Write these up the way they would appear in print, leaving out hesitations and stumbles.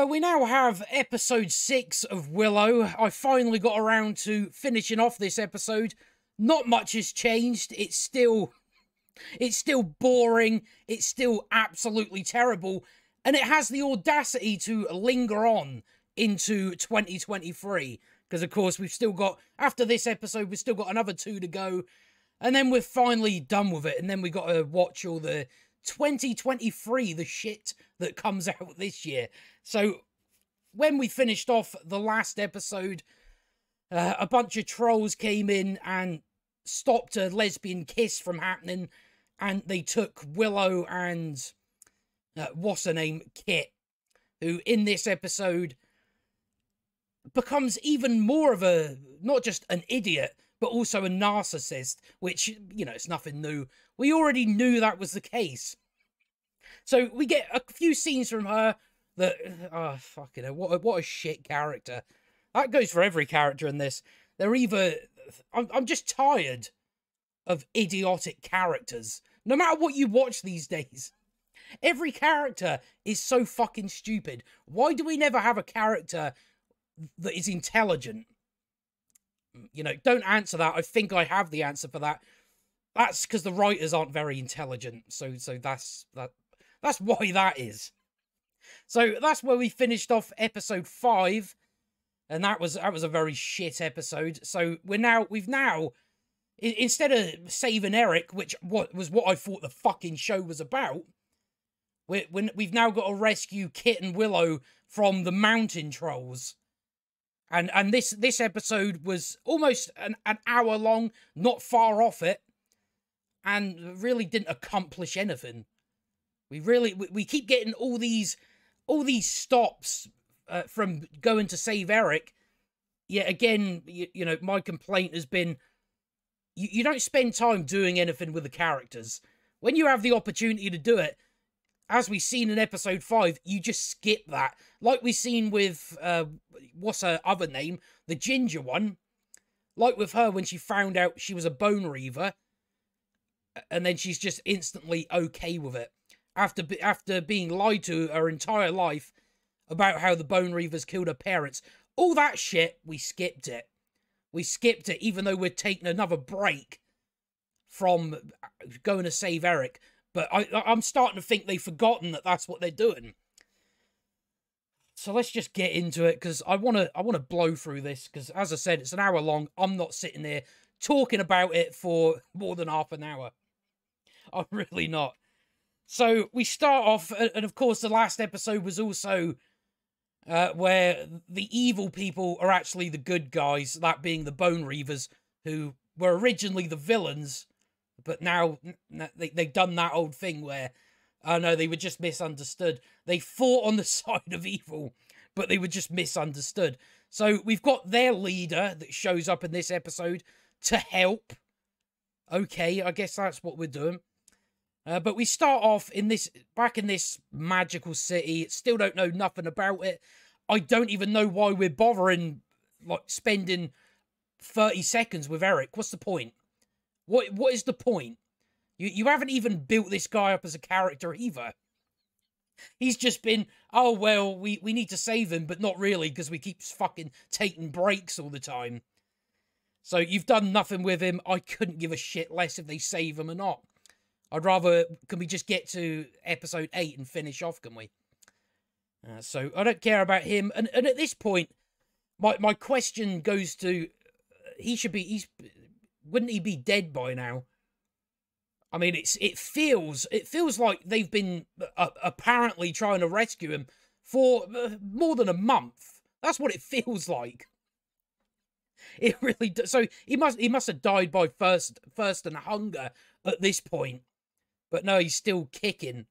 Well, we now have episode 6 of Willow. I finally got around to finishing off this episode. Not much has changed. It's still boring. It's still absolutely terrible. And it has the audacity to linger on into 2023. Because, of course, we've still got, after this episode, we've still got another 2 to go. And then we're finally done with it. And then we got to watch all the 2023, the shit that comes out this year. So, when we finished off the last episode, a bunch of trolls came in and stopped a lesbian kiss from happening. And they took Willow and, what's her name, Kit, who in this episode becomes even more of a, not just an idiot, but also a narcissist, which, you know, it's nothing new. We already knew that was the case. So we get a few scenes from her that, oh, fucking hell, what a shit character. That goes for every character in this. They're either, I'm just tired of idiotic characters. No matter what you watch these days, every character is so fucking stupid. Why do we never have a character that is intelligent? You know, don't answer that. I think I have the answer for that. That's because the writers aren't very intelligent. So that's why that is. So that's where we finished off episode 5, and that was a very shit episode. So we've now, instead of saving Airik, which was what I thought the fucking show was about, we've now got to rescue Kit and Willow from the mountain trolls. And this episode was almost an hour long, not far off it, and really didn't accomplish anything. We keep getting all these stops from going to save Airik. Yet again, you know, my complaint has been, you don't spend time doing anything with the characters. When you have the opportunity to do it, as we've seen in episode 5, you just skip that. Like we've seen with, what's her other name? The ginger one. Like with her when she found out she was a bone reaver. And then she's just instantly okay with it. After being lied to her entire life about how the bone reavers killed her parents. All that shit, we skipped it. We skipped it even though we're taking another break from going to save Airik. But I'm starting to think they've forgotten that that's what they're doing. So let's just get into it, because I want to blow through this, because as I said, it's an hour long. I'm not sitting there talking about it for more than half an hour. I'm really not. So we start off, and of course the last episode was also where the evil people are actually the good guys, that being the bone reavers, who were originally the villains. But now they've done that old thing where, oh no, they were just misunderstood. They fought on the side of evil, but they were just misunderstood. So we've got their leader that shows up in this episode to help. Okay, I guess that's what we're doing. But we start off back in this magical city. Still don't know nothing about it. I don't even know why we're bothering, like, spending 30 seconds with Airik. What's the point? What is the point? You haven't even built this guy up as a character either. He's just been, oh, well, we need to save him, but not really, because we keep fucking taking breaks all the time. So you've done nothing with him. I couldn't give a shit less if they save him or not. I'd rather, can we just get to episode 8 and finish off, can we? So I don't care about him. And at this point, my question goes to, wouldn't he be dead by now? I mean, it feels like they've been apparently trying to rescue him for more than a month. That's what it feels like. It really does. So he must have died by thirst and hunger at this point. But no, he's still kicking,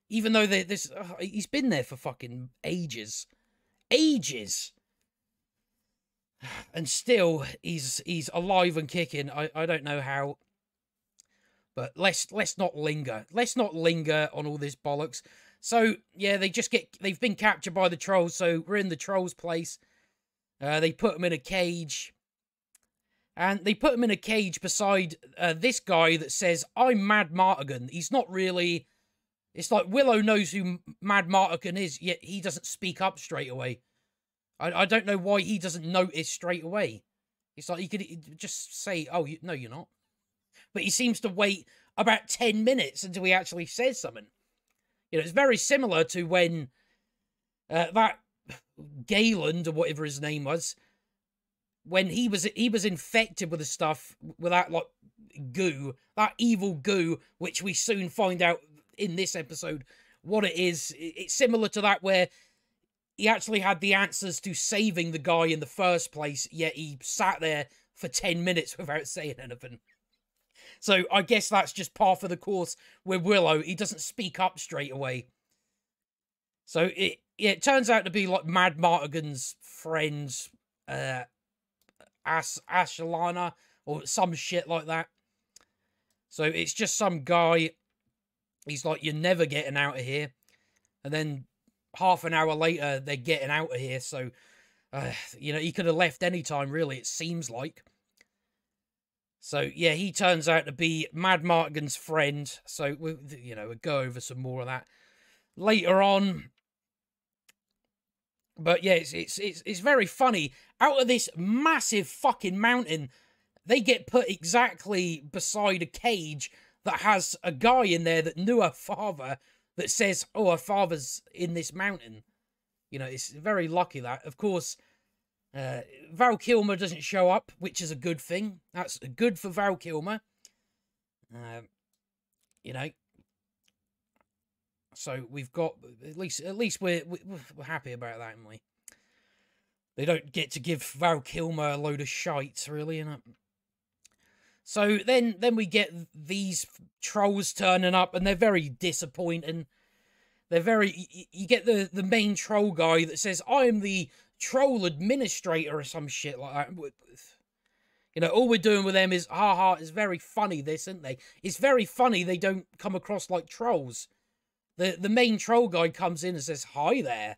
even though he's been there for fucking ages, and still he's alive and kicking. I don't know how. But let's not linger. Let's not linger on all this bollocks. So yeah, they've been captured by the trolls. So we're in the trolls' place. They put him in a cage. And they put him in a cage beside this guy that says, I'm Mad Martigan. He's not really It's like Willow knows who Mad Martigan is, yet he doesn't speak up straight away. I don't know why he doesn't notice straight away. It's like he could just say, oh, no, you're not. But he seems to wait about 10 minutes until he actually says something. You know, it's very similar to when that Galen, or whatever his name was, when he was infected with the stuff, with that, like, goo, that evil goo, which we soon find out in this episode what it is. It's similar to that, where he actually had the answers to saving the guy in the first place, yet he sat there for 10 minutes without saying anything. So I guess that's just par for the course with Willow. He doesn't speak up straight away. So it turns out to be like Mad Martigan's friend, Ashalana, or some shit like that. So it's just some guy. He's like, you're never getting out of here. And then half an hour later, they're getting out of here. So, you know, he could have left any time, really, it seems like. So, yeah, he turns out to be Mad Martigan's friend. So, we'll go over some more of that later on. But, yeah, it's very funny. Out of this massive fucking mountain, they get put exactly beside a cage that has a guy in there that knew her father, that says, oh, her father's in this mountain. You know, it's very lucky that. Of course, Val Kilmer doesn't show up, which is a good thing. That's good for Val Kilmer. You know. So we've got, at least we're happy about that, aren't we? They don't get to give Val Kilmer a load of shite, really, you know. So then we get these trolls turning up, and they're very disappointing. They're very... You get the main troll guy that says, I'm the troll administrator, or some shit like that. You know, all we're doing with them is, haha, it's very funny, this, isn't they? It's very funny they don't come across like trolls. The main troll guy comes in and says, hi there.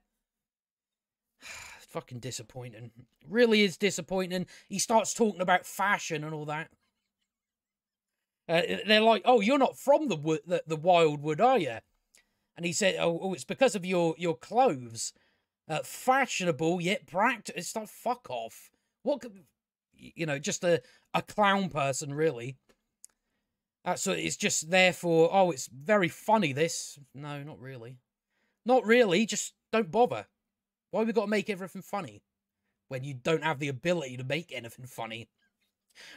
Fucking disappointing. Really is disappointing. He starts talking about fashion and all that. They're like, oh, you're not from the Wildwood, are you? And he said, oh, it's because of your clothes. Fashionable, yet practical. It's like, fuck off. What could... You know, just a clown person, really. So it's just there for, oh, it's very funny, this. No, not really. Not really, just don't bother. Why have we got to make everything funny? When you don't have the ability to make anything funny.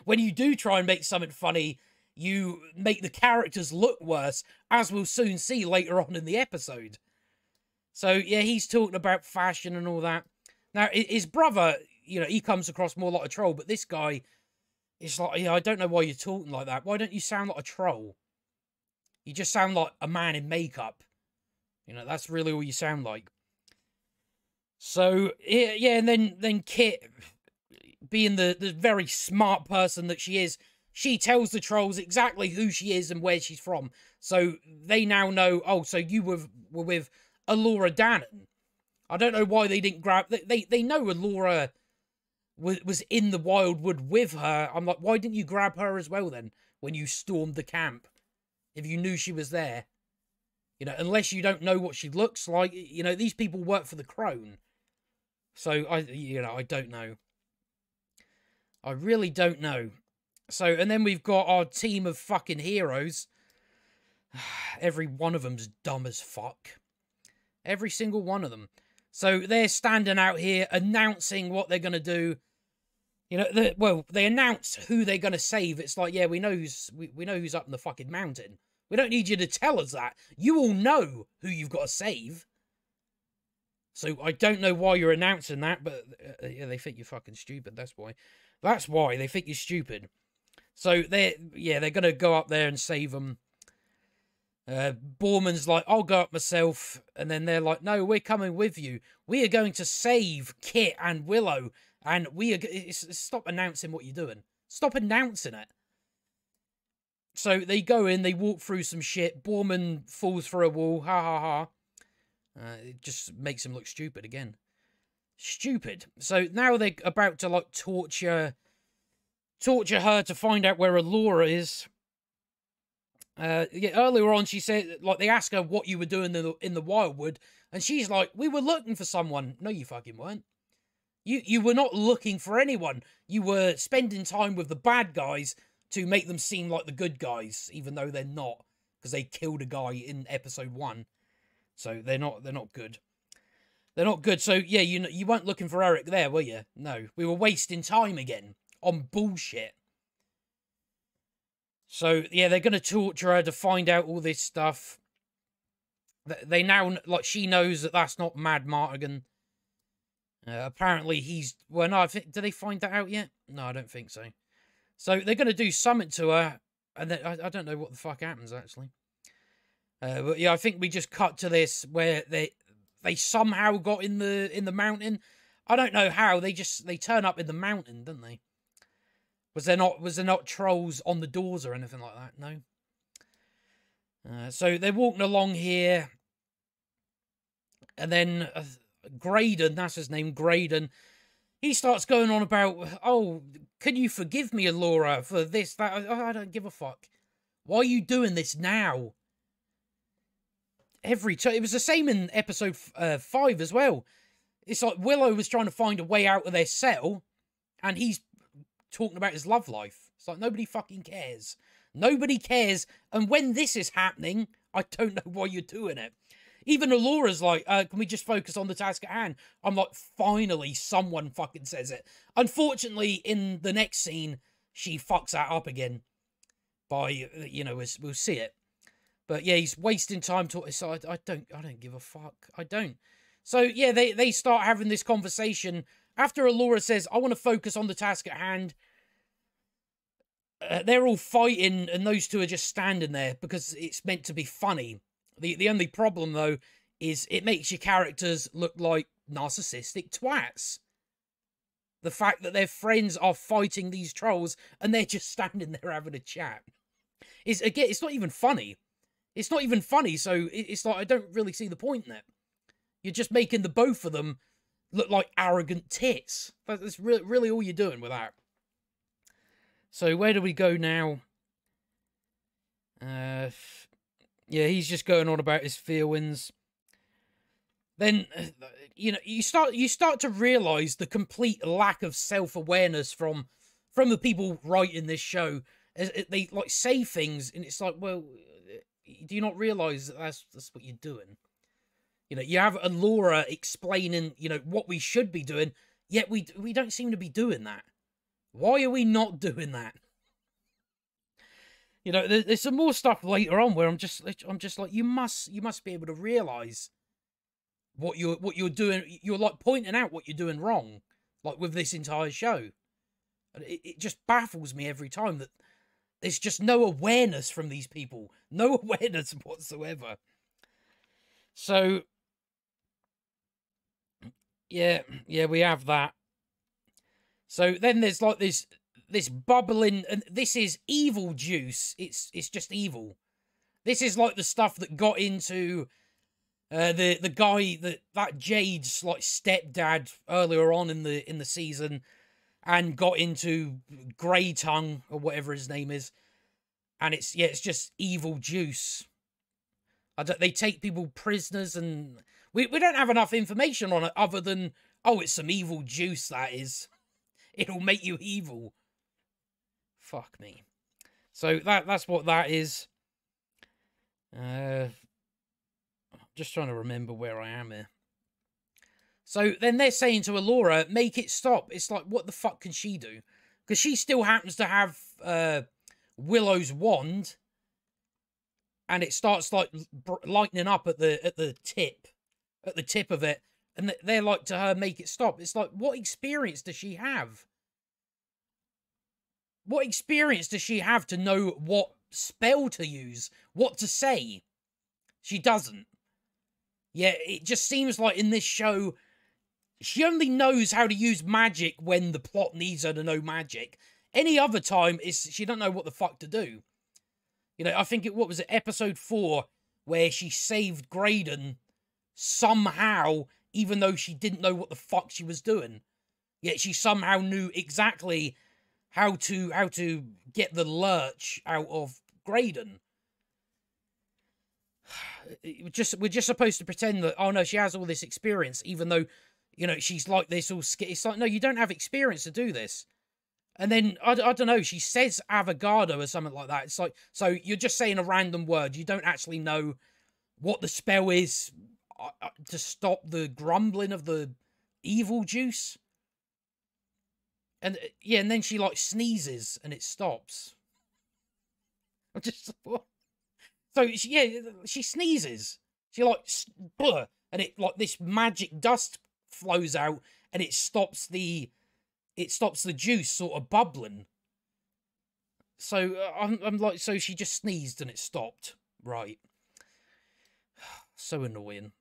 When you do try and make something funny, you make the characters look worse, as we'll soon see later on in the episode. So, yeah, he's talking about fashion and all that. Now, his brother, you know, he comes across more like a troll, but this guy is like, yeah, I don't know why you're talking like that. Why don't you sound like a troll? You just sound like a man in makeup. You know, that's really all you sound like. So, yeah, and then Kit, being the very smart person that she is, she tells the trolls exactly who she is and where she's from. So they now know, oh, so you were with Allura Dannon. I don't know why they didn't grab... They know Allura was in the Wildwood with her. I'm like, why didn't you grab her as well then, when you stormed the camp? If you knew she was there. You know, unless you don't know what she looks like. You know, these people work for the Crone. So, I don't know. I really don't know. So, and then we've got our team of fucking heroes. Every one of them's dumb as fuck. Every single one of them. So, they're standing out here announcing what they're going to do. You know, they announce who they're going to save. It's like, yeah, we know who's up in the fucking mountain. We don't need you to tell us that. You all know who you've got to save. So, I don't know why you're announcing that, but yeah, they think you're fucking stupid, that's why. That's why, they think you're stupid. So, they're going to go up there and save them. Borman's like, I'll go up myself. And then they're like, no, we're coming with you. We are going to save Kit and Willow. And we are... Stop announcing what you're doing. Stop announcing it. So they go in, they walk through some shit. Borman falls through a wall. Ha ha ha. It just makes him look stupid again. Stupid. So now they're about to, like, torture her to find out where Allura is. Yeah, earlier on, she said, like, they asked her what you were doing in the Wildwood, and she's like, we were looking for someone. No, you fucking weren't. You were not looking for anyone. You were spending time with the bad guys to make them seem like the good guys, even though they're not, because they killed a guy in episode 1. So they're not good. They're not good. So yeah, you weren't looking for Airik there, were you? No, we were wasting time again on bullshit. So yeah, they're gonna torture her to find out all this stuff. They now, like, she knows that that's not Mad Martigan. Apparently he's, well, no, I think, did they find that out yet? No, I don't think so. So they're going to do something to her, and then, I don't know what the fuck happens, actually. But yeah, I think we just cut to this, where they somehow got in the mountain. I don't know how, they turn up in the mountain, didn't they? Was there not trolls on the doors or anything like that? No. So they're walking along here, and then Graydon, that's his name, Graydon, he starts going on about, oh, can you forgive me, Allura, for this, that? I don't give a fuck. Why are you doing this now? Every time. It was the same in episode 5 as well. It's like Willow was trying to find a way out of their cell, and he's talking about his love life. It's like, nobody fucking cares. Nobody cares. And when this is happening, I don't know why you're doing it. Even Allura's like, can we just focus on the task at hand? I'm like, finally, someone fucking says it. Unfortunately, in the next scene, she fucks that up again. By, you know, we'll see it. But yeah, he's wasting time talking. So I don't give a fuck. I don't. So yeah, they start having this conversation. After Allura says, I want to focus on the task at hand. They're all fighting, and those two are just standing there because it's meant to be funny. The only problem, though, is it makes your characters look like narcissistic twats. The fact that their friends are fighting these trolls and they're just standing there having a chat. Again, it's not even funny. It's not even funny, so it's like, I don't really see the point in it. You're just making the both of them look like arrogant tits. That's really all you're doing with that. So where do we go now? Yeah, he's just going on about his feelings. Then, you know, you start to realise the complete lack of self-awareness from the people writing this show. They, like, say things, and it's like, well, do you not realise that that's what you're doing? You know, you have Allura explaining, you know, what we should be doing, yet we don't seem to be doing that. Why are we not doing that? You know, there's some more stuff later on where I'm just like, you must be able to realise what you're doing. You're like pointing out what you're doing wrong, like with this entire show. It just baffles me every time that there's just no awareness from these people, no awareness whatsoever. So yeah, we have that. So then there's like this bubbling, and this is evil juice. It's just evil. This is like the stuff that got into the guy that Jade's like stepdad earlier on in the season, and got into Grey Tongue or whatever his name is, and it's just evil juice. They take people prisoners, and we don't have enough information on it other than, oh, it's some evil juice, that is. It'll make you evil. Fuck me. So that's what that is. Just trying to remember where I am here. So then they're saying to Allura, make it stop. It's like, what the fuck can she do? Because she still happens to have Willow's wand, and it starts like lightening up at the tip of it, and they're like to her, make it stop. It's like, what experience does she have? What experience does she have to know what spell to use, what to say? She doesn't. Yeah, it just seems like in this show, she only knows how to use magic when the plot needs her to know magic. Any other time, she don't know what the fuck to do. You know, I think what was it, episode 4, where she saved Graydon somehow, even though she didn't know what the fuck she was doing. Yet she somehow knew exactly how to get the lurch out of Graydon. we're just supposed to pretend that, oh no, she has all this experience, even though, you know, she's like this all it's like, no, you don't have experience to do this. And then I don't know, she says avocado or something like that. It's like, so you're just saying a random word, you don't actually know what the spell is to stop the grumbling of the evil juice. And yeah, and then she like sneezes and it stops. I'm just, what? So she sneezes. She like, and it like this magic dust flows out and it stops the juice sort of bubbling. So I'm like, so she just sneezed and it stopped, right? So annoying.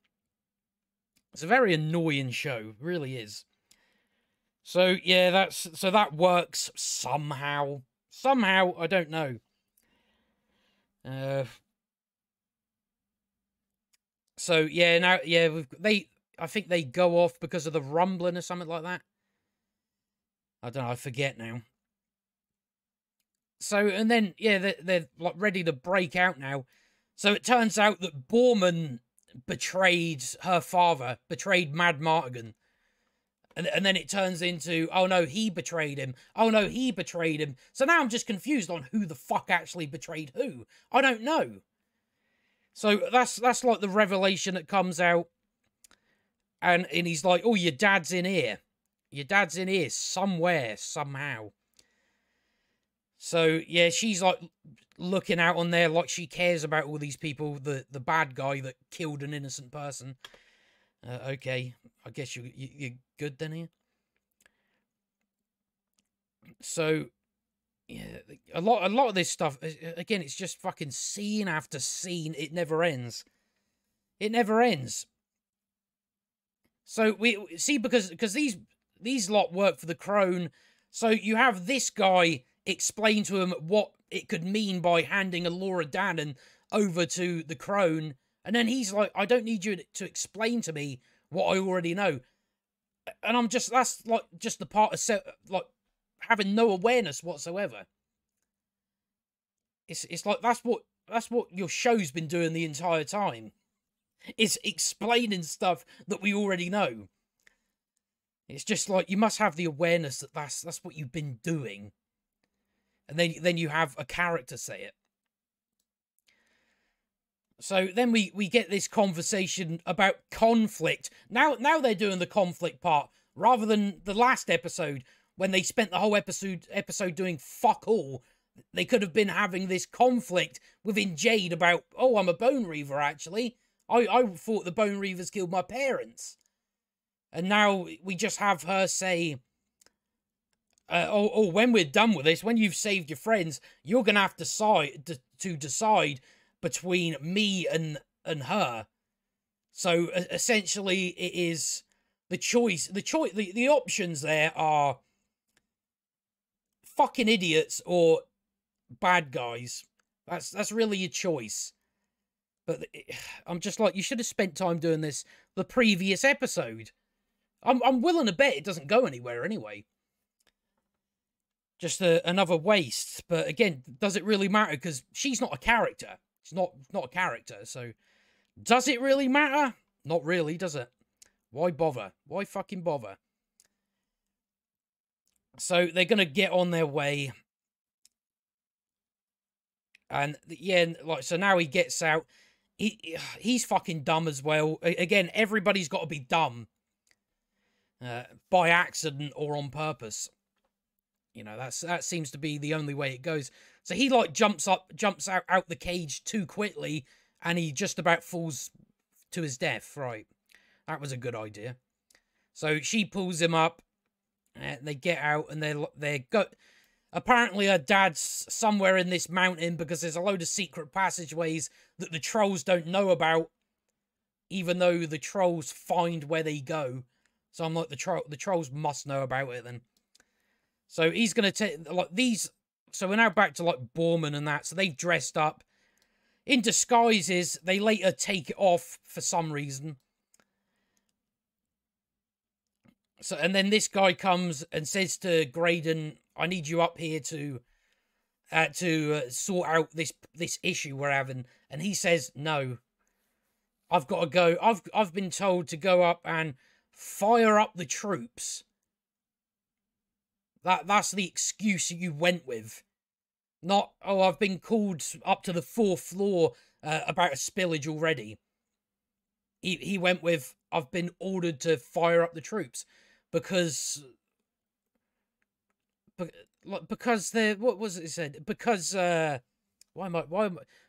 It's a very annoying show, it really is. So yeah, that works somehow. Somehow, I don't know. So yeah, now yeah, I think they go off because of the rumbling or something like that. I don't know, I forget now. So, and then, yeah, they're like ready to break out now. So it turns out that Borman betrayed her father, betrayed Mad Martigan. And then it turns into, oh no, he betrayed him. Oh no, he betrayed him. So now I'm just confused on who the fuck actually betrayed who. I don't know. So that's like the revelation that comes out. And he's like, oh, your dad's in here. Your dad's in here somewhere, somehow. So, yeah, she's like looking out on there like she cares about all these people. The bad guy that killed an innocent person. Okay, I guess you're good then here. So, yeah, a lot of this stuff, again, it's just fucking scene after scene. It never ends. It never ends. So we see, because these lot work for the Crone. So you have this guy explain to him what it could mean by handing Laura Dannon over to the Crone, and then he's like, I don't need you to explain to me what I already know. And I'm just, that's like just the part of like having no awareness whatsoever. It's like that's what your show's been doing the entire time. It's explaining stuff that we already know. It's just like, you must have the awareness that that's what you've been doing. And then you have a character say it. So then we get this conversation about conflict. Now they're doing the conflict part, rather than the last episode when they spent the whole episode doing fuck all. They could have been having this conflict within Jade about, oh, I'm a Bone Reaver, actually. I thought the Bone Reavers killed my parents. And now we just have her say, when we're done with this, when you've saved your friends, you're going to have to decide between me and her. So essentially it is the choice, the options there are fucking idiots or bad guys. That's really your choice. But I'm just like, you should have spent time doing this the previous episode. I'm willing to bet it doesn't go anywhere anyway. Just another waste. But again, does it really matter? Because she's not a character. She's not a character. So does it really matter? Not really, does it? Why bother? Why fucking bother? So they're going to get on their way. And yeah, like, so now he gets out. He's fucking dumb as well. Again, everybody's got to be dumb. By accident or on purpose. You know, that seems to be the only way it goes. So he like jumps out the cage too quickly, and he just about falls to his death. Right, that was a good idea. So she pulls him up, and they get out, and they go. Apparently, her dad's somewhere in this mountain because there's a load of secret passageways that the trolls don't know about, even though the trolls find where they go. So I'm like, the trolls must know about it then. So he's going to take, like, these... So we're now back to, like, Borman and that. So they've dressed up in disguises. They later take it off for some reason. So, and then this guy comes and says to Graydon, I need you up here to sort out this issue we're having. And he says, no. I've got to go. I've been told to go up and fire up the troops. That's the excuse you went with. Not, oh, I've been called up to the 4th floor about a spillage already. He went with, I've been ordered to fire up the troops because they're, what was it he said? Because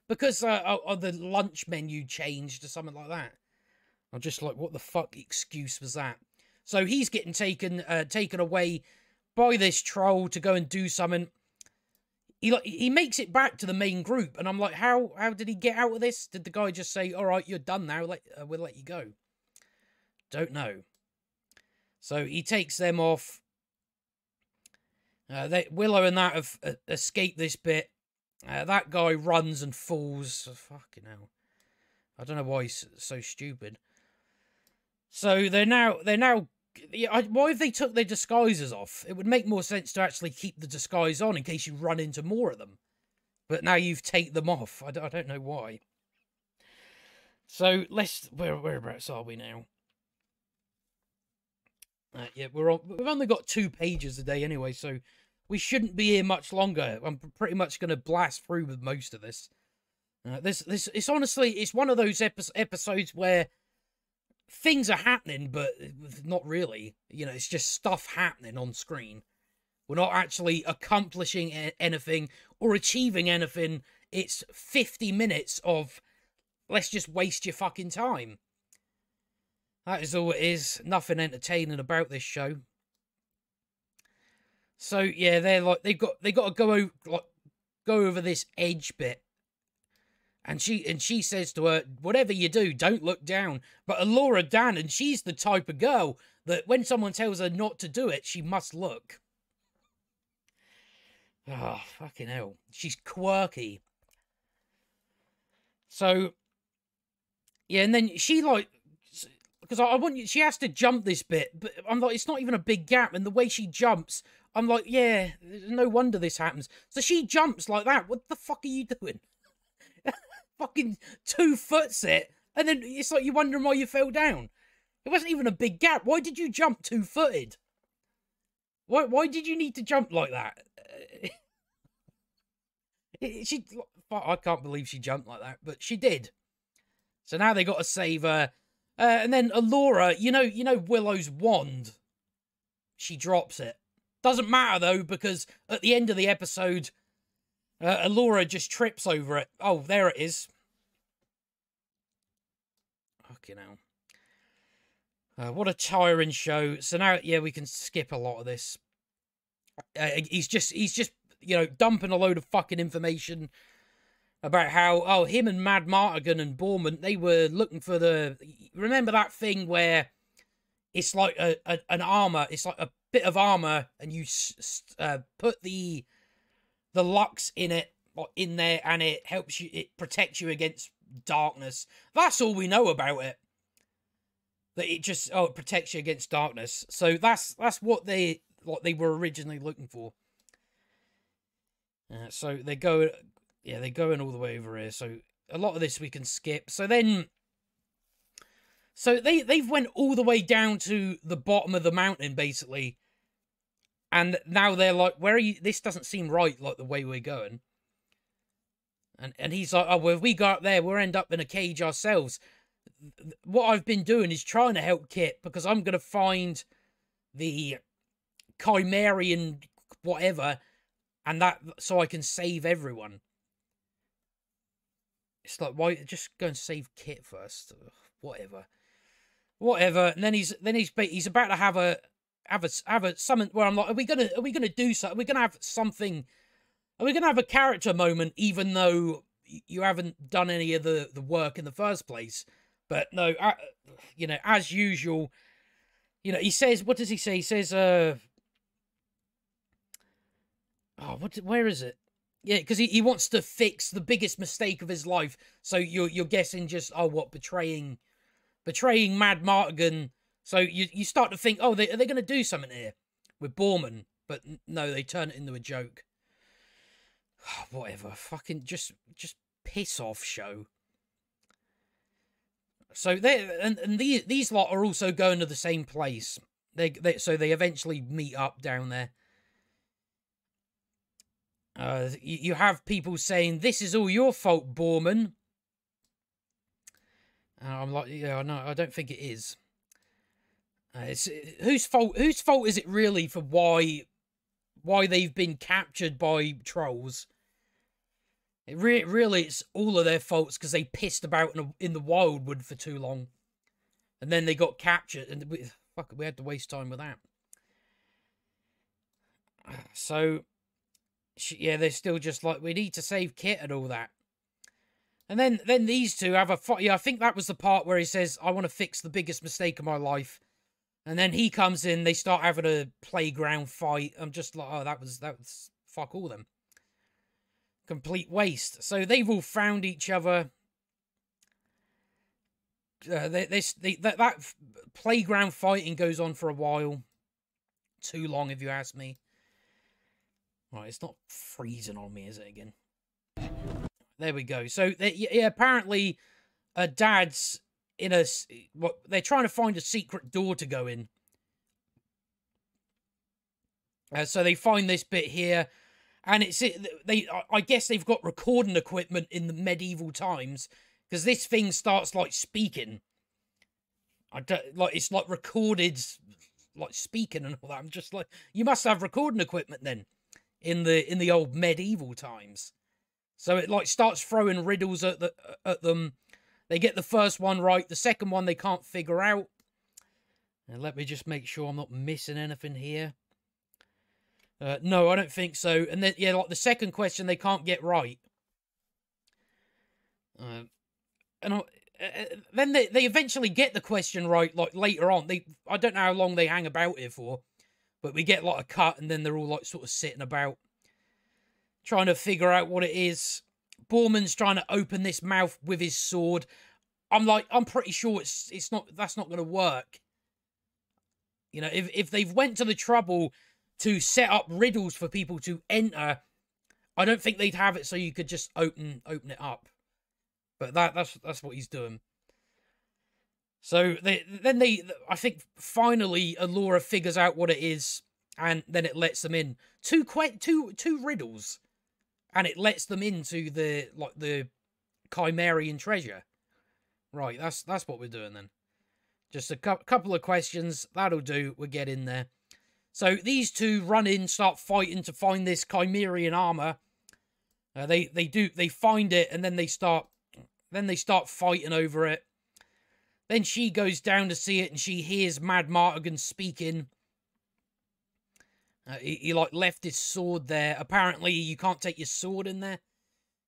because the lunch menu changed or something like that. I'm just like, what the fuck excuse was that? So he's getting taken away by this troll to go and do something. He makes it back to the main group, and I'm like, how did he get out of this? Did the guy just say, all right, you're done now, we'll let you go? Don't know. So he takes them off. Willow and that have escaped this bit. That guy runs and falls. Fucking hell. I don't know why he's so stupid. So they're now. Why have they took their disguises off? It would make more sense to actually keep the disguise on in case you run into more of them. But now you've taken them off. I don't know why. So let's. Whereabouts are we now? Yeah, we've only got 2 pages a day anyway, so we shouldn't be here much longer. I'm pretty much going to blast through with most of this. It's honestly, it's one of those episodes where things are happening, but not really. You know, it's just stuff happening on screen. We're not actually accomplishing anything or achieving anything. It's 50 minutes of, let's just waste your fucking time. That is all it is. Nothing entertaining about this show. So yeah, they're like they got to go over this edge bit, and she says to her, "Whatever you do, don't look down." But Alora Dannon, she's the type of girl that when someone tells her not to do it, she must look. Oh, fucking hell, she's quirky. So yeah, and then she like. Because she has to jump this bit, but I'm like, it's not even a big gap, and the way she jumps, I'm like, yeah, no wonder this happens. So she jumps like that. What the fuck are you doing? Fucking 2 foots it, and then it's like you're wondering why you fell down. It wasn't even a big gap. Why did you jump 2-footed? Why did you need to jump like that? I can't believe she jumped like that, but she did. So now they got to save her. And then Alora, you know Willow's wand. She drops it. Doesn't matter, though, because at the end of the episode, Alora just trips over it. Oh, there it is. Fucking hell. What a tiring show. So now, yeah, we can skip a lot of this. He's just, dumping a load of fucking information about how, him and Mad Martigan and Borman, they were looking for remember that thing where it's like an armor, it's like a bit of armor, and you put the lux in there, and it helps you, it protects you against darkness. That's all we know about it. That it just, it protects you against darkness. So that's what they were originally looking for. So they go... Yeah, they're going all the way over here, so a lot of this we can skip. So then... So they've went all the way down to the bottom of the mountain, basically. And now they're like, where are you? This doesn't seem right, like, the way we're going. And he's like, oh, well, if we go up there, we'll end up in a cage ourselves. What I've been doing is trying to help Kit, because I'm going to find the Chimerian whatever, and that, so I can save everyone. It's like, why just go and save Kit first? Ugh, whatever. And then he's about to have a something where I'm like, are we gonna do something? Are we gonna have something? Are we gonna have a character moment, even though you haven't done any of the work in the first place? But no, as usual, he says, what does he say? He says, where is it? Yeah, because he wants to fix the biggest mistake of his life. So you're guessing just, betraying Mad Martigan. So you start to think, are they going to do something here with Borman? But no, they turn it into a joke. Whatever, fucking just piss off, show. So these lot are also going to the same place. So they eventually meet up down there. You have people saying, "This is all your fault, Borman." I'm like, yeah, no, I don't think it is. It's whose fault? Whose fault is it really for why they've been captured by trolls? Really, it's all of their faults because they pissed about in the wildwood for too long, and then they got captured, and we had to waste time with that. So, yeah, they're still just like, we need to save Kit and all that. And then these two have a fight. Yeah, I think that was the part where he says, "I want to fix the biggest mistake of my life." And then he comes in, they start having a playground fight. I'm just like, oh, that was fuck all them. Complete waste. So they've all found each other. That playground fighting goes on for a while. Too long, if you ask me. Right, it's not freezing on me, is it, again? There we go. So, yeah, apparently, Dad's in a... they're trying to find a secret door to go in. So they find this bit here, and I guess they've got recording equipment in the medieval times, because this thing starts, like, speaking. It's, like, recorded, like, speaking and all that. I'm just like, you must have recording equipment, then, in the old medieval times. So it, like, starts throwing riddles at them. They get the first one right. The second one they can't figure out. And let me just make sure I'm not missing anything here. No, I don't think so. And then, yeah, like, the second question they can't get right. Then they eventually get the question right, like, later on. I don't know how long they hang about here for. But we get, like, a cut, and then they're all, like, sort of sitting about, trying to figure out what it is. Borman's trying to open this mouth with his sword. I'm pretty sure that's not going to work. You know, if they've went to the trouble to set up riddles for people to enter, I don't think they'd have it so you could just open it up. But that's what he's doing. So I think finally Allura figures out what it is, and then it lets them in. Two riddles, and it lets them into the Chimerian treasure. Right, that's what we're doing then. Just a couple of questions, that'll do. We'll get in there. So these two run in, start fighting to find this Chimerian armor. They find it, and then they start fighting over it. Then she goes down to see it, and she hears Mad Martigan speaking. He like left his sword there. Apparently, you can't take your sword in there.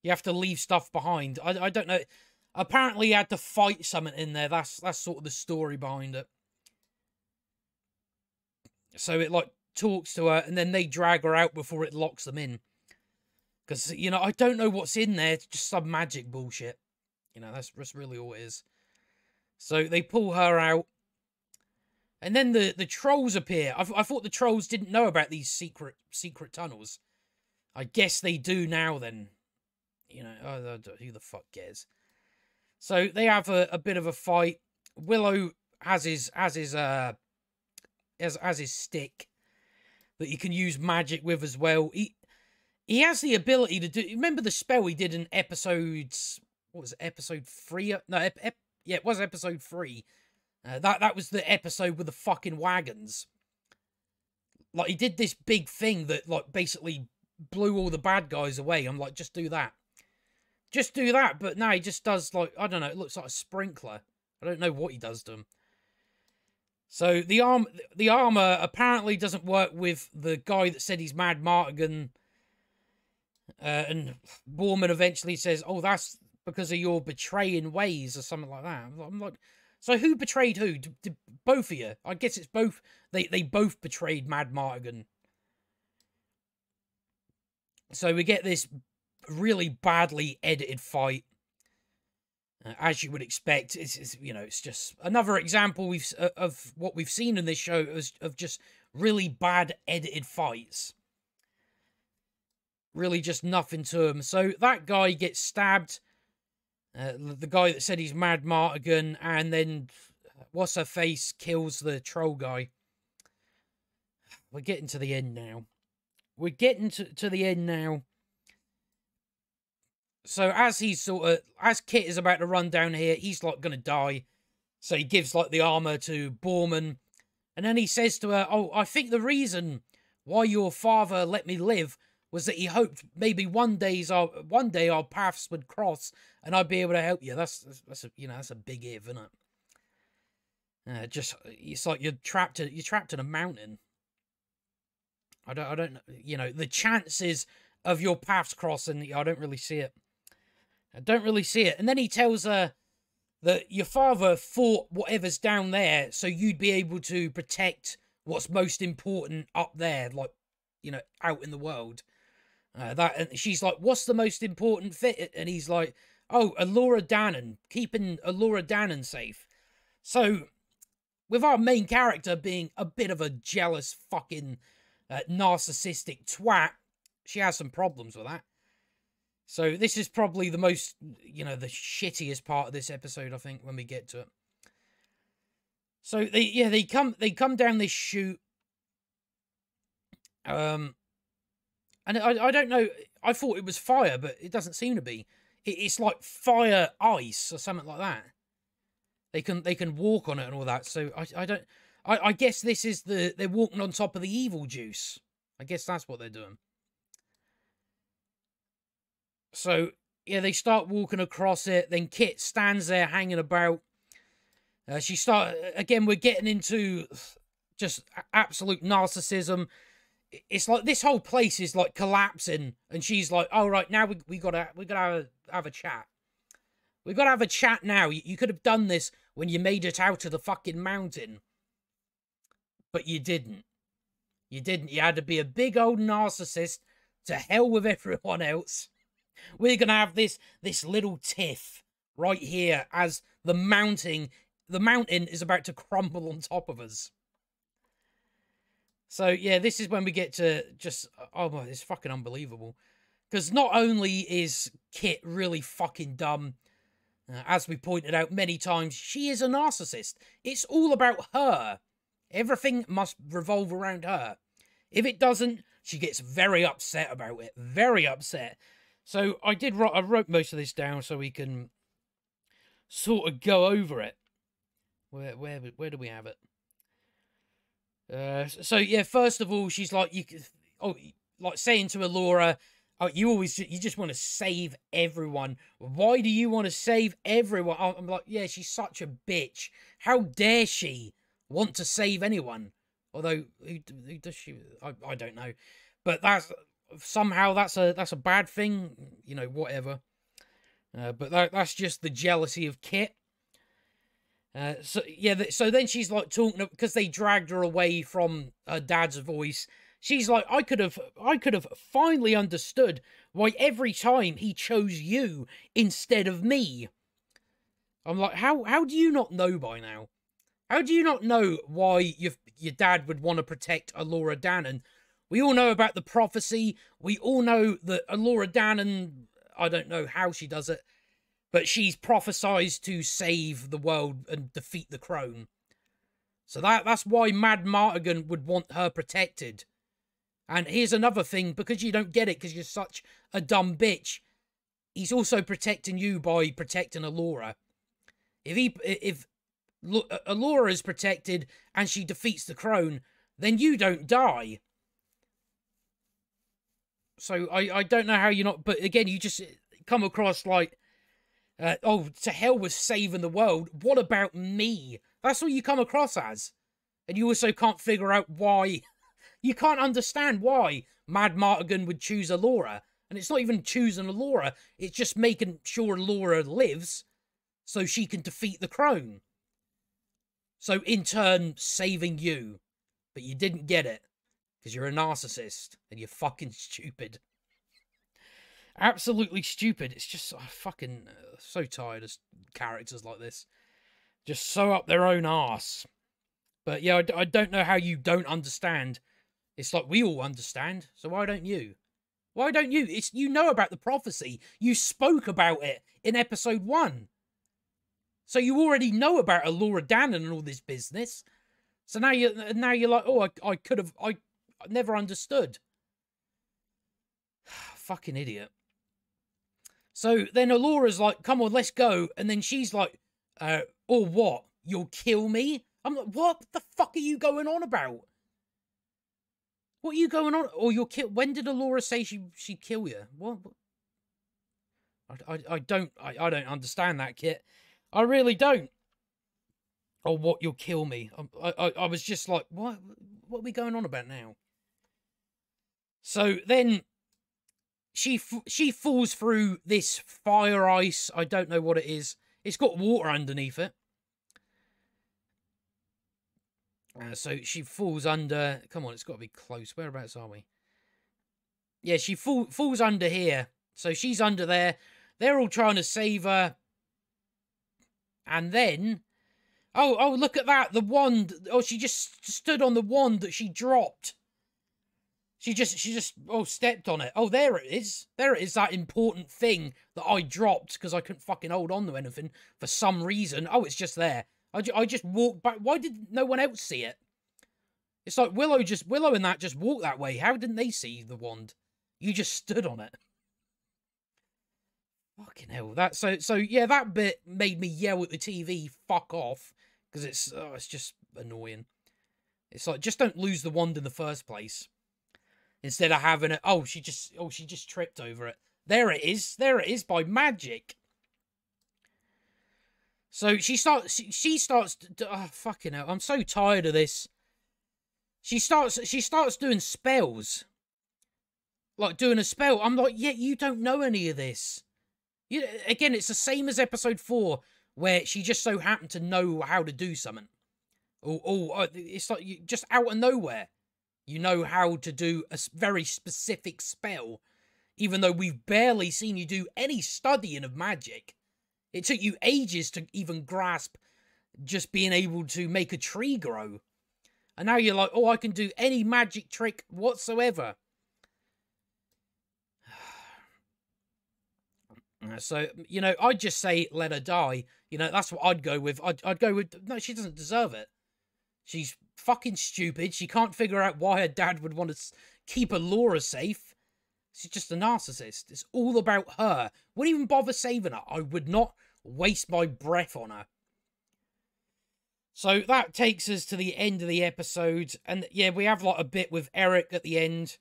You have to leave stuff behind. I don't know. Apparently, he had to fight something in there. That's sort of the story behind it. So it like talks to her, and then they drag her out before it locks them in. Because, you know, I don't know what's in there. It's just some magic bullshit. You know, that's really all it is. So they pull her out. And then the trolls appear. I thought the trolls didn't know about these secret tunnels. I guess they do now then. You know, who the fuck cares? So they have a bit of a fight. Willow has his stick that he can use magic with as well. He has the ability to do... Remember the spell he did in episodes... What was it? Episode 3? No, yeah, it was episode 3. That was the episode with the fucking wagons. Like, he did this big thing that, like, basically blew all the bad guys away. I'm like, just do that. Just do that. But no, he just does, like, I don't know, it looks like a sprinkler. I don't know what he does to him. So, the armor apparently doesn't work with the guy that said he's Mad Martigan. And Borman eventually says, oh, that's because of your betraying ways or something like that. I'm like, so who betrayed who? Did both of you? I guess it's both. They both betrayed Mad Martigan. So we get this really badly edited fight. As you would expect, it's you know, it's just another example of what we've seen in this show of just really bad edited fights. Really just nothing to him. So that guy gets stabbed. The guy that said he's Mad Martigan, and then what's her face kills the troll guy. We're getting to the end now. We're getting to the end now. So as as Kit is about to run down here, he's like gonna die. So he gives like the armor to Borman, and then he says to her, "Oh, I think the reason why your father let me live was that he hoped maybe one day our paths would cross and I'd be able to help you." That's a big if, isn't it? It's like you're trapped in a mountain. I don't the chances of your paths crossing, I don't really see it. I don't really see it. And then he tells her that your father fought whatever's down there so you'd be able to protect what's most important up there, like, out in the world. And she's like, "What's the most important fit?" And he's like, "Oh, Elora Danan, keeping Elora Danan safe." So, with our main character being a bit of a jealous fucking narcissistic twat, she has some problems with that. So this is probably the most, the shittiest part of this episode, I think, when we get to it. So they come down this chute. And I don't know, I thought it was fire, but it doesn't seem to be. It's like fire ice or something like that. They can walk on it and all that. So I guess this is they're walking on top of the evil juice. I guess that's what they're doing. So, yeah, they start walking across it. Then Kit stands there hanging about. Again, we're getting into just absolute narcissism. It's like this whole place is like collapsing. And she's like, "Oh, right, now we gotta have a chat. We gotta have a chat now. You could have done this when you made it out of the fucking mountain. But you didn't. You didn't. You had to be a big old narcissist. To hell with everyone else. We're going to have this little tiff right here as the mountain is about to crumble on top of us." So, yeah, this is when we get to just, oh my, it's fucking unbelievable. Because not only is Kit really fucking dumb, as we pointed out many times, she is a narcissist. It's all about her. Everything must revolve around her. If it doesn't, she gets very upset about it. Very upset. So I wrote most of this down so we can sort of go over it. Where do we have it? So yeah, first of all, she's like, saying to Elora, "Oh, you just want to save everyone. Why do you want to save everyone?" I'm like, yeah, she's such a bitch. How dare she want to save anyone? Although, who does she? I don't know. But somehow that's a bad thing, whatever. But that's just the jealousy of Kit. So then she's like talking, because they dragged her away from her dad's voice. She's like, I could have finally understood why every time he chose you instead of me. I'm like, how do you not know by now? How do you not know why your dad would want to protect Elora Danan? We all know about the prophecy. We all know that Elora Danan, I don't know how she does it, but she's prophesized to save the world and defeat the Crone. So that's why Mad Martigan would want her protected. And here's another thing, because you don't get it because you're such a dumb bitch, he's also protecting you by protecting Elora. If Elora is protected and she defeats the Crone, then you don't die. So I don't know how you're not... But again, you just come across like... oh, to hell with saving the world. What about me? That's what you come across as. And you also can't figure out why... You can't understand why Mad Martigan would choose Elora. And it's not even choosing Elora. It's just making sure Elora lives so she can defeat the Crone. So, in turn, saving you. But you didn't get it. Because you're a narcissist. And you're fucking stupid. Absolutely stupid. It's just fucking so tired of characters like this. Just so up their own arse. But yeah, I don't know how you don't understand. It's like we all understand. So why don't you? Why don't you? You know about the prophecy. You spoke about it in episode 1. So you already know about Alora Dannon and all this business. So now you're like, oh, I never understood. Fucking idiot. So then Alora's like, come on, let's go. And then she's like, or what? You'll kill me? I'm like, what the fuck are you going on about? What are you going on? Or you'll kill... When did Alora say she'd kill you? What? I don't understand that, Kit. I really don't. Or what? You'll kill me. I was just like, what are we going on about now? So then she falls through this fire ice. I don't know what it is. It's got water underneath it. So she falls under... Come on, it's got to be close. Whereabouts are we? Yeah, she falls under here. So she's under there. They're all trying to save her. And then... Oh, look at that. The wand. Oh, she just stood on the wand that she dropped. She just stepped on it. Oh, there it is. There it is, that important thing that I dropped because I couldn't fucking hold on to anything for some reason. Oh, it's just there. I just walked back. Why did no one else see it? It's like Willow and that just walked that way. How didn't they see the wand? You just stood on it. Fucking hell. So yeah, that bit made me yell at the TV, fuck off. Because it's just annoying. It's like, just don't lose the wand in the first place. Instead of having it, she just tripped over it. There it is by magic. So she starts to, oh, fucking hell, I'm so tired of this. She starts doing spells. Like doing a spell. I'm like, yeah, you don't know any of this. Again, it's the same as episode 4, where she just so happened to know how to do something. It's like just out of nowhere. You know how to do a very specific spell, even though we've barely seen you do any studying of magic. It took you ages to even grasp just being able to make a tree grow. And now you're like, I can do any magic trick whatsoever. So, I'd just say let her die. That's what I'd go with. I'd go with, no, she doesn't deserve it. She's fucking stupid. She can't figure out why her dad would want to keep Alora safe. She's just a narcissist. It's all about her. Wouldn't even bother saving her. I would not waste my breath on her. So that takes us to the end of the episode. And yeah, we have like a bit with Airik at the end.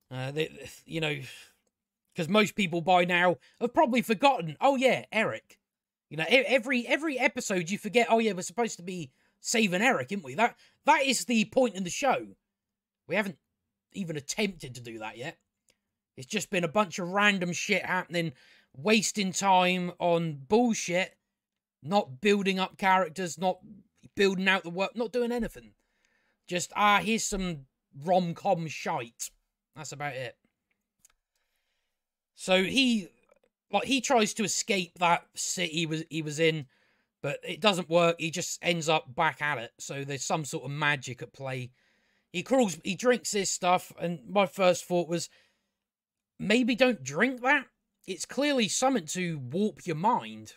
Because most people by now have probably forgotten. Oh yeah, Airik. Every episode you forget, oh yeah, we're supposed to be saving Airik, isn't we? That is the point in the show. We haven't even attempted to do that yet. It's just been a bunch of random shit happening, wasting time on bullshit, not building up characters, not building out the work, not doing anything. Just, here's some rom-com shite. That's about it. So he tries to escape that city he was in, but it doesn't work. He just ends up back at it. So there's some sort of magic at play. He drinks this stuff, and my first thought was, maybe don't drink that. It's clearly something to warp your mind.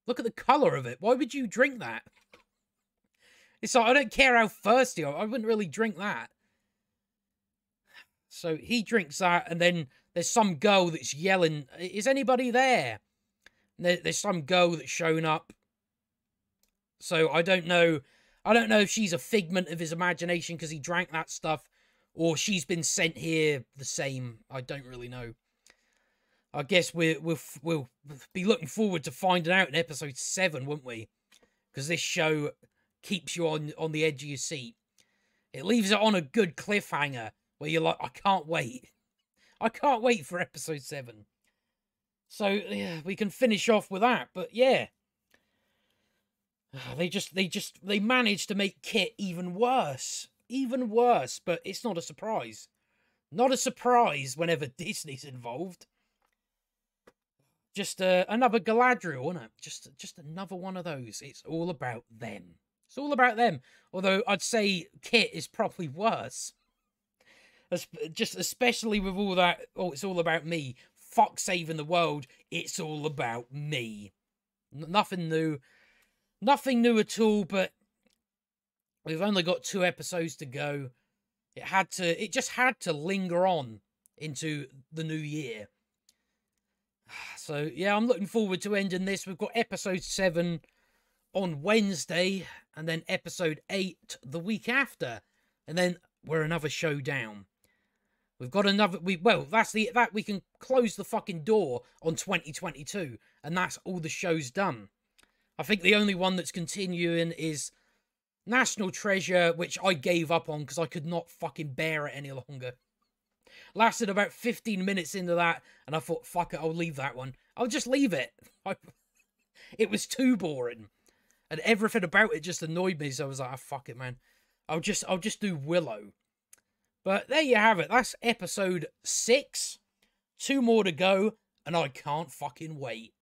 Look at the colour of it. Why would you drink that? It's like, I don't care how thirsty I wouldn't really drink that. So he drinks that, and then there's some girl that's yelling, is anybody there? There's some girl that's shown up. So I don't know if she's a figment of his imagination because he drank that stuff, or she's been sent here the same. I don't really know. I guess we'll be looking forward to finding out in episode 7, won't we? Because this show keeps you on the edge of your seat. It leaves it on a good cliffhanger where you're like, I can't wait. I can't wait for episode 7. So yeah, we can finish off with that. But yeah, they managed to make Kit even worse. But it's not a surprise. Not a surprise whenever Disney's involved. Just another Galadriel, isn't it? Just another one of those. It's all about them. It's all about them. Although I'd say Kit is probably worse. Just especially with all that, oh, it's all about me. Fuck saving the world. It's all about me. Nothing new. Nothing new at all, but we've only got 2 episodes to go. It just had to linger on into the new year. So, yeah, I'm looking forward to ending this. We've got episode 7 on Wednesday, and then episode 8 the week after. And then we're another show down. We've got another... Well, that we can close the fucking door on 2022, and that's all the shows done. I think the only one that's continuing is National Treasure, which I gave up on because I could not fucking bear it any longer. Lasted about 15 minutes into that, and I thought, fuck it, I'll leave that one. I'll just leave it. It was too boring. And everything about it just annoyed me, so I was like, oh, fuck it, man. I'll just do Willow. But there you have it. That's episode 6. 2 more to go, and I can't fucking wait.